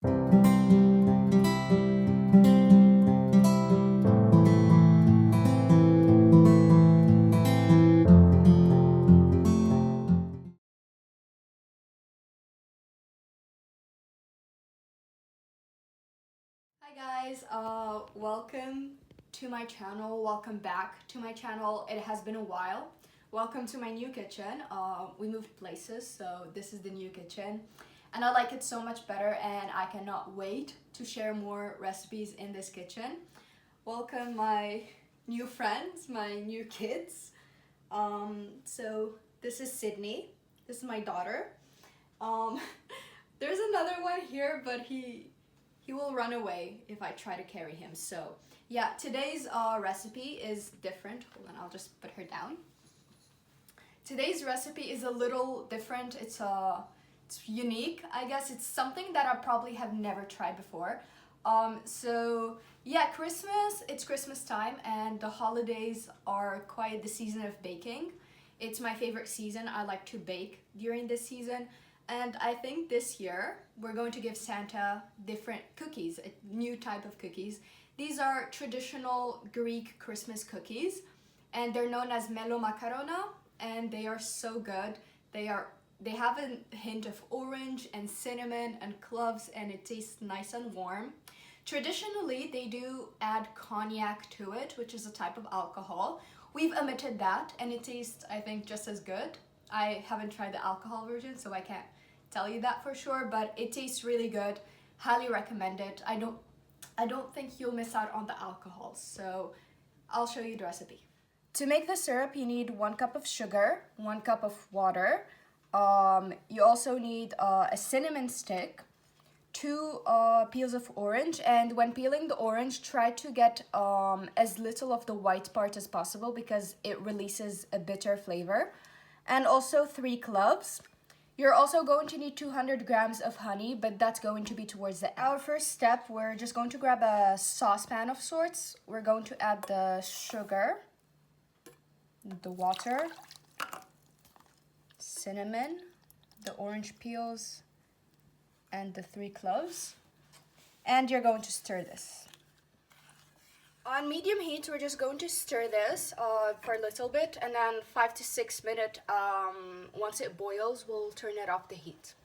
Hi guys, welcome to my channel. Welcome back to my channel. It has been a while. Welcome to my new kitchen. We moved places, so this is the new kitchen. And I like it so much better, and I cannot wait to share more recipes in this kitchen. Welcome my new friends, my new kids. So this is Sydney. This is my daughter. Um, there's another one here, but he will run away if I try to carry him. So yeah, today's recipe is different. Hold on, I'll just put her down. Today's recipe is a little different. It's unique, I guess. It's something that I probably have never tried before. So yeah, it's Christmas time, and the holidays are quite the season of baking. It's my favorite season. I like to bake during this season. And I think this year we're going to give Santa different cookies, a new type of cookies. These are traditional Greek Christmas cookies, and they're known as Melomakarona, and they are so good. They have a hint of orange and cinnamon and cloves, and it tastes nice and warm. Traditionally, they do add cognac to it, which is a type of alcohol. We've omitted that, and it tastes, I think, just as good. I haven't tried the alcohol version, so I can't tell you that for sure, but it tastes really good. Highly recommend it. I don't think you'll miss out on the alcohol, so I'll show you the recipe. To make the syrup, you need 1 cup of sugar, 1 cup of water. You also need a cinnamon stick, 2 peels of orange, and when peeling the orange, try to get as little of the white part as possible because it releases a bitter flavor. And also 3 cloves. You're also going to need 200 grams of honey, but that's going to be towards the end. Our first step, we're just going to grab a saucepan of sorts. We're going to add the sugar, the water, cinnamon, the orange peels, and the 3 cloves. And you're going to stir this. On medium heat, we're just going to stir this for a little bit, and then 5 to 6 minutes, once it boils, we'll turn it off the heat.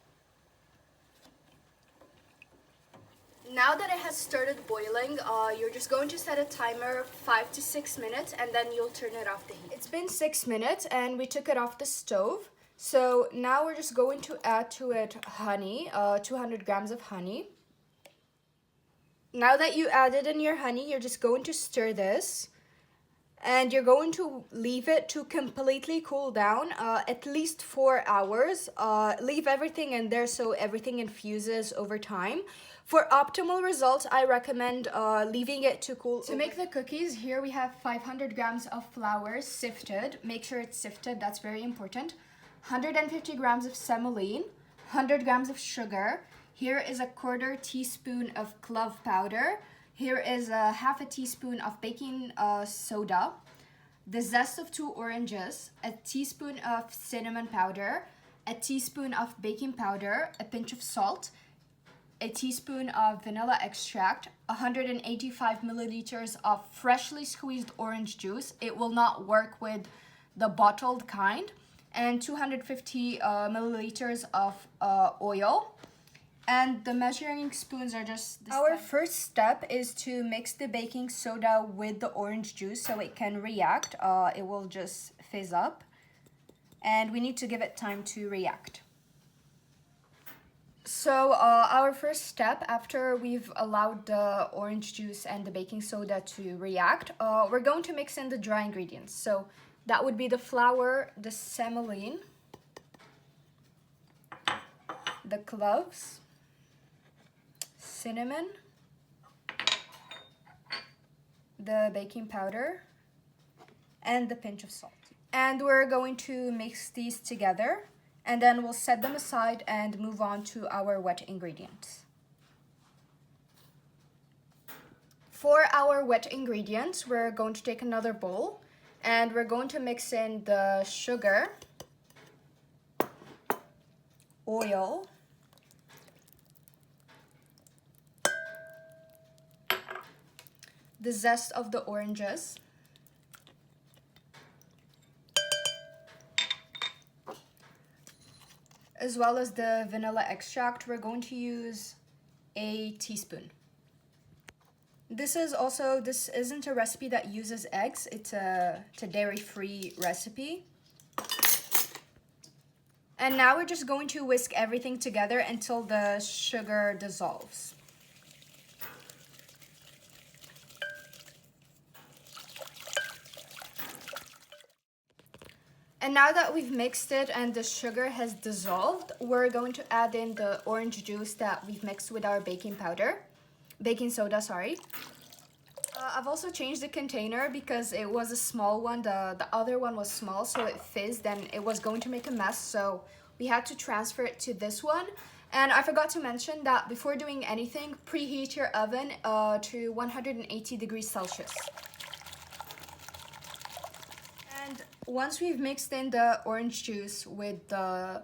Now that it has started boiling, you're just going to set a timer 5 to 6 minutes, and then you'll turn it off the heat. It's been 6 minutes, and we took it off the stove. So now we're just going to add to it honey, 200 grams of honey. Now that you added in your honey, you're just going to stir this, and you're going to leave it to completely cool down, at least 4 hours. Leave everything in there so everything infuses over time. For optimal results, I recommend leaving it to cool. To make the cookies, here we have 500 grams of flour sifted. Make sure it's sifted, that's very important. 150 grams of semouline, 100 grams of sugar. Here is a 1/4 teaspoon of clove powder. Here is a 1/2 teaspoon of baking soda, the zest of 2 oranges, a teaspoon of cinnamon powder, a teaspoon of baking powder, a pinch of salt, a teaspoon of vanilla extract, 185 milliliters of freshly squeezed orange juice. It will not work with the bottled kind, and 250 milliliters of oil. And the measuring spoons are just this. Our first step is to mix the baking soda with the orange juice so it can react. It will just fizz up, and we need to give it time to react. So our first step, after we've allowed the orange juice and the baking soda to react, we're going to mix in the dry ingredients. So that would be the flour, the semouline, the cloves, cinnamon, the baking powder, and the pinch of salt. And we're going to mix these together, and then we'll set them aside and move on to our wet ingredients. For our wet ingredients, we're going to take another bowl, and we're going to mix in the sugar, oil, the zest of the oranges. As well as the vanilla extract. We're going to use a teaspoon. This isn't a recipe that uses eggs. It's a dairy-free recipe. And now we're just going to whisk everything together until the sugar dissolves. And now that we've mixed it and the sugar has dissolved, we're going to add in the orange juice that we've mixed with our baking soda, sorry. I've also changed the container because it was a small one. The other one was small, so it fizzed and it was going to make a mess. So we had to transfer it to this one. And I forgot to mention that before doing anything, preheat your oven to 180 degrees Celsius. And once we've mixed in the orange juice with the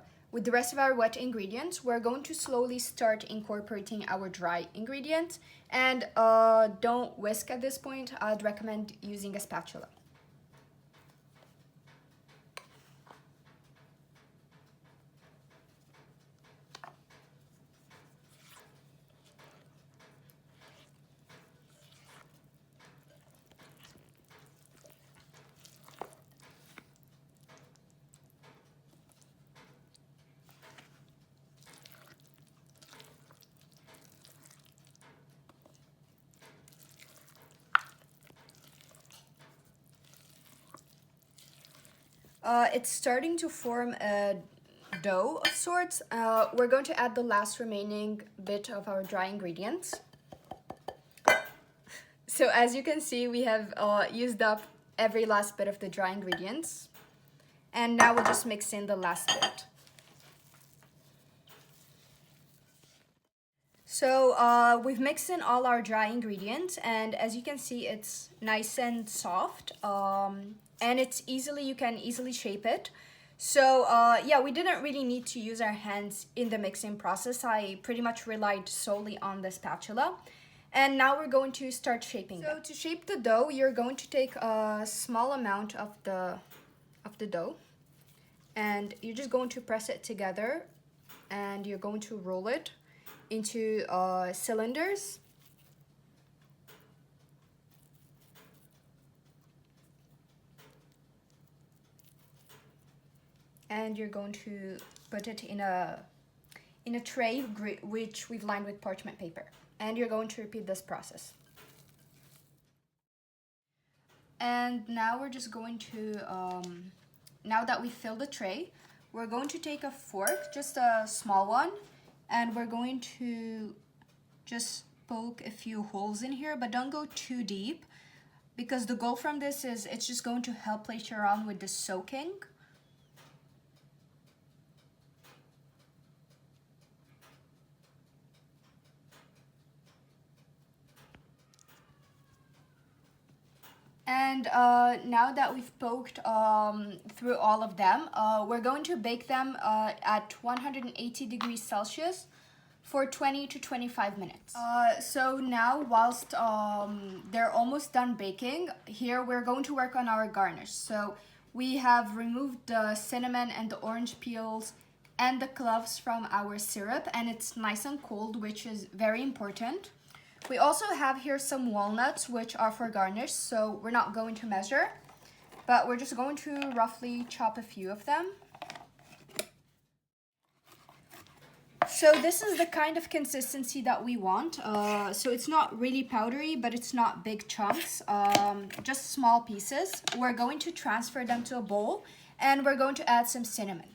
rest of our wet ingredients, we're going to slowly start incorporating our dry ingredients. And don't whisk at this point. I'd recommend using a spatula. It's starting to form a dough of sorts. We're going to add the last remaining bit of our dry ingredients. So as you can see, we have used up every last bit of the dry ingredients. And now we'll just mix in the last bit. So we've mixed in all our dry ingredients, and as you can see, it's nice and soft. And you can easily shape it. So yeah, we didn't really need to use our hands in the mixing process. I pretty much relied solely on the spatula. And now we're going to start shaping it. So to shape the dough, you're going to take a small amount of the dough, and you're just going to press it together, and you're going to roll it into cylinders. And you're going to put it in a tray which we've lined with parchment paper. And you're going to repeat this process. And now we're just going to, now that we filled the tray, we're going to take a fork, just a small one, and we're going to just poke a few holes in here, but don't go too deep, because the goal from this is it's just going to help later on with the soaking. And now that we've poked through all of them, we're going to bake them at 180 degrees Celsius for 20 to 25 minutes. So now, whilst they're almost done baking, here we're going to work on our garnish. So we have removed the cinnamon and the orange peels and the cloves from our syrup, and it's nice and cold, which is very important. We also have here some walnuts, which are for garnish, so we're not going to measure, but we're just going to roughly chop a few of them. So this is the kind of consistency that we want. So it's not really powdery, but it's not big chunks, just small pieces. We're going to transfer them to a bowl, and we're going to add some cinnamon.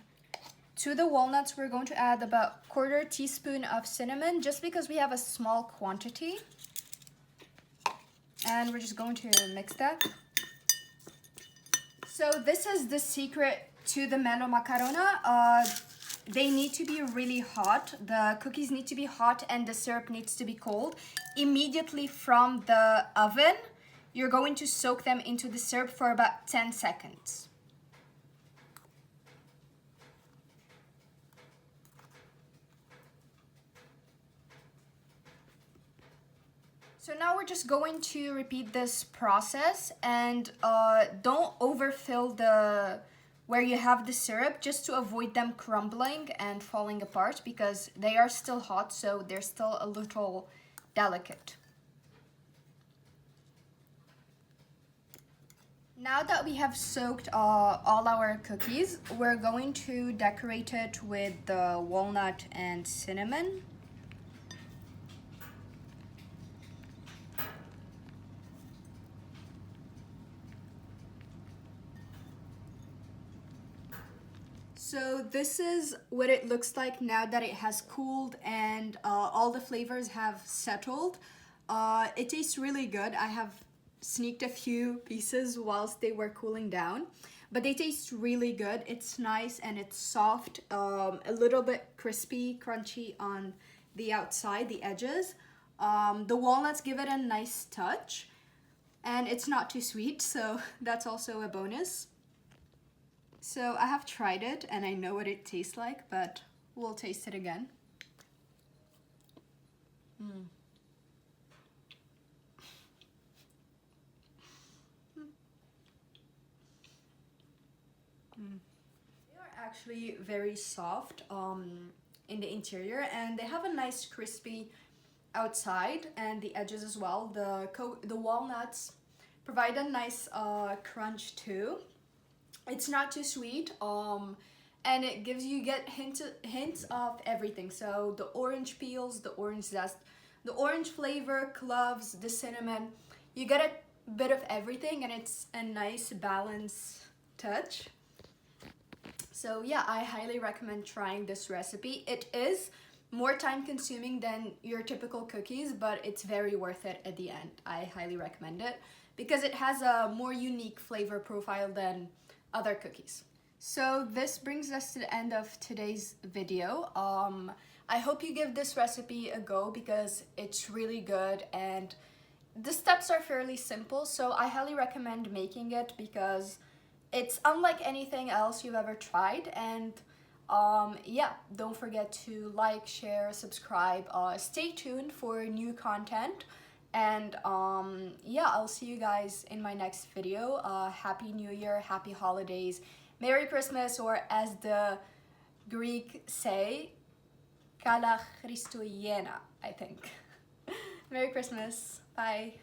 To the walnuts, we're going to add about 1/4 teaspoon of cinnamon, just because we have a small quantity. And we're just going to mix that. So this is the secret to the Melomakarona. They need to be really hot. The cookies need to be hot and the syrup needs to be cold. Immediately from the oven, you're going to soak them into the syrup for about 10 seconds. So now we're just going to repeat this process, and don't overfill the where you have the syrup, just to avoid them crumbling and falling apart, because they are still hot, so they're still a little delicate. Now that we have soaked all our cookies, we're going to decorate it with the walnut and cinnamon. So this is what it looks like now that it has cooled and all the flavors have settled. It tastes really good. I have sneaked a few pieces whilst they were cooling down, but they taste really good. It's nice and it's soft, a little bit crispy, crunchy on the outside, the edges. The walnuts give it a nice touch, and it's not too sweet, so that's also a bonus. So I have tried it and I know what it tastes like, but we'll taste it again. They are actually very soft in the interior, and they have a nice crispy outside and the edges as well. The walnuts provide a nice crunch too. It's not too sweet, and it gives you get hints of everything. So the orange peels, the orange zest, the orange flavor, cloves, the cinnamon. You get a bit of everything, and it's a nice balanced touch. So yeah, I highly recommend trying this recipe. It is more time consuming than your typical cookies, but it's very worth it at the end. I highly recommend it because it has a more unique flavor profile than other cookies. So this brings us to the end of today's video. I hope you give this recipe a go because it's really good, and the steps are fairly simple, so I highly recommend making it because it's unlike anything else you've ever tried. And yeah, don't forget to like, share, subscribe, stay tuned for new content. And yeah, I'll see you guys in my next video. Happy New Year, happy holidays, Merry Christmas, or as the Greek say, Kala Christoyena, I think. Merry Christmas, bye.